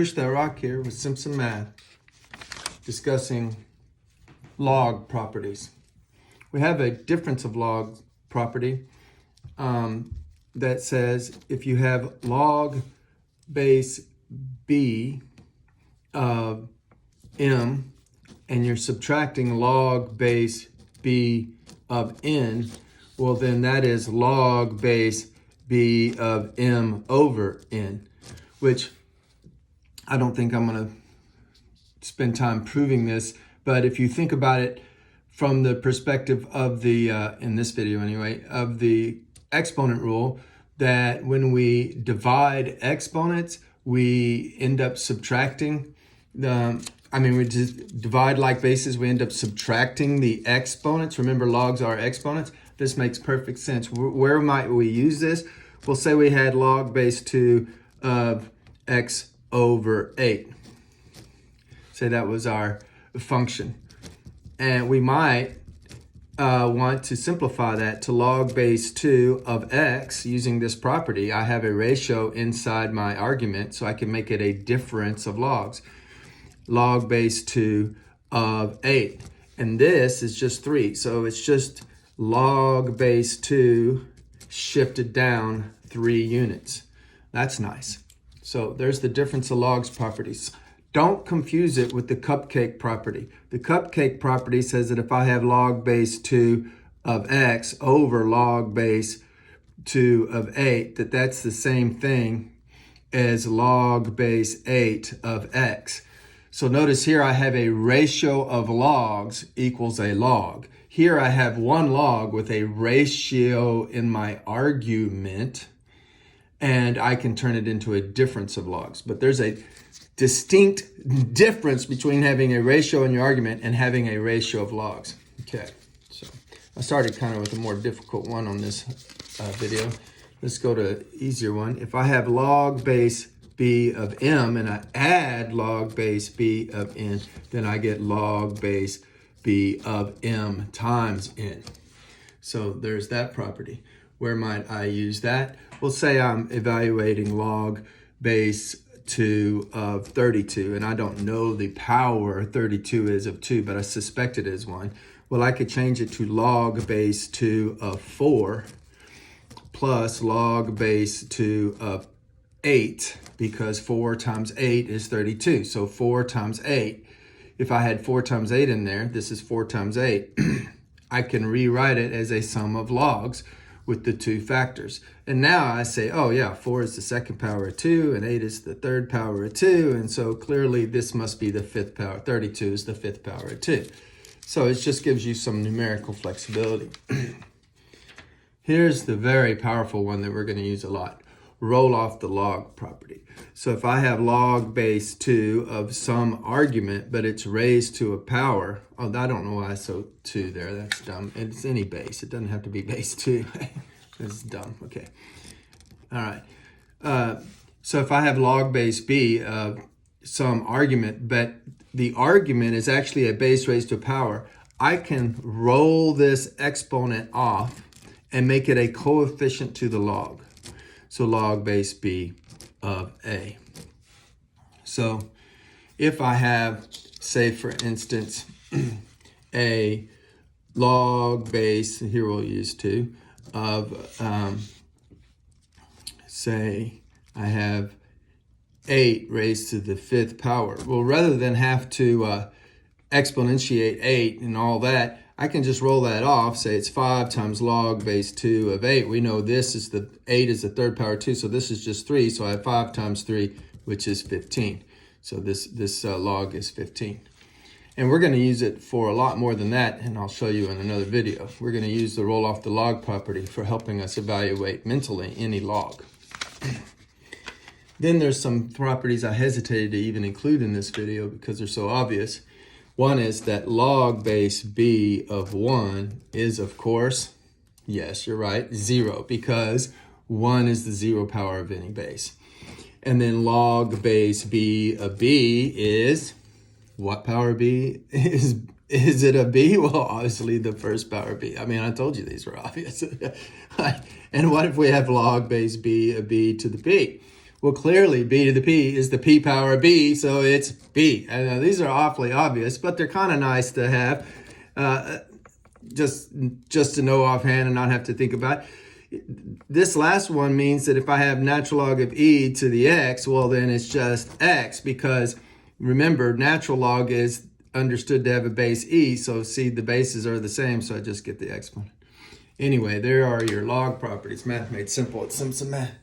Push That Rock here with Simpson Math, discussing log properties. We have a difference of log property that says if you have log base b of m and you're subtracting log base b of n, well then that is log base b of m over n, which I don't think I'm going to spend time proving this, but if you think about it from the perspective of the, in this video anyway, of the exponent rule, that when we divide exponents, we end up subtracting we just divide like bases, we end up subtracting the exponents. Remember, logs are exponents. This makes perfect sense. Where might we use this? We'll say we had log base 2 of x over 8. Say that was our function. And we might want to simplify that to log base 2 of x using this property. I have a ratio inside my argument, so I can make it a difference of logs. Log base 2 of 8. And this is just 3. So it's just log base 2 shifted down 3 units. That's nice. So there's the difference of logs properties. Don't confuse it with the cupcake property. The cupcake property says that if I have log base 2 of x over log base 2 of 8, that's the same thing as log base 8 of x. So notice here I have a ratio of logs equals a log. Here I have one log with a ratio in my argument, and I can turn it into a difference of logs. But there's a distinct difference between having a ratio in your argument and having a ratio of logs. Okay, so I started kind of with a more difficult one on this video. Let's go to an easier one. If I have log base b of m and I add log base b of n, then I get log base b of m times n. So there's that property. Where might I use that? Well, say I'm evaluating log base 2 of 32, and I don't know the power 32 is of 2, but I suspect it is 1. Well, I could change it to log base 2 of 4 plus log base 2 of 8, because 4 times 8 is 32. So 4 times 8, if I had 4 times 8 in there, this is 4 times 8, I can rewrite it as a sum of logs with the 2 factors. And now I say, oh yeah, 4 is the second power of 2 and 8 is the third power of 2. And so clearly this must be the fifth power. 32 is the fifth power of 2. So it just gives you some numerical flexibility. Here's the very powerful one that we're going to use a lot. Roll off the log property. So if I have log base 2 of some argument, but it's raised to a power, oh, I don't know why I saw 2 there, that's dumb. It's any base, it doesn't have to be base 2. That's dumb, okay. All right, so if I have log base b of some argument, but the argument is actually a base raised to a power, I can roll this exponent off and make it a coefficient to the log. So log base b of a. So if I have, say for instance, a log base, here we'll use 2, of, say I have 8 raised to the 5th power. Well, rather than have to exponentiate 8 and all that, I can just roll that off, say it's 5 times log base 2 of 8. We know this is 8 is the third power 2, so this is just 3. So I have 5 times 3, which is 15. So this log is 15. And we're going to use it for a lot more than that, and I'll show you in another video. We're going to use the roll off the log property for helping us evaluate mentally any log. Then there's some properties I hesitated to even include in this video because they're so obvious. One is that log base b of 1 is, of course, yes, you're right, 0, because 1 is the 0 power of any base. And then log base b of b is, what power b? Is it a b? Well, obviously the first power b. I mean, I told you these were obvious. And what if we have log base b of b to the b? Well, clearly b to the p is the p power of b, so it's b. I know these are awfully obvious, but they're kind of nice to have, just to know offhand and not have to think about it. This last one means that if I have natural log of e to the x, well, then it's just x, because remember, natural log is understood to have a base e, so see, the bases are the same, so I just get the exponent. Anyway, there are your log properties. Math made simple at Simpson Math.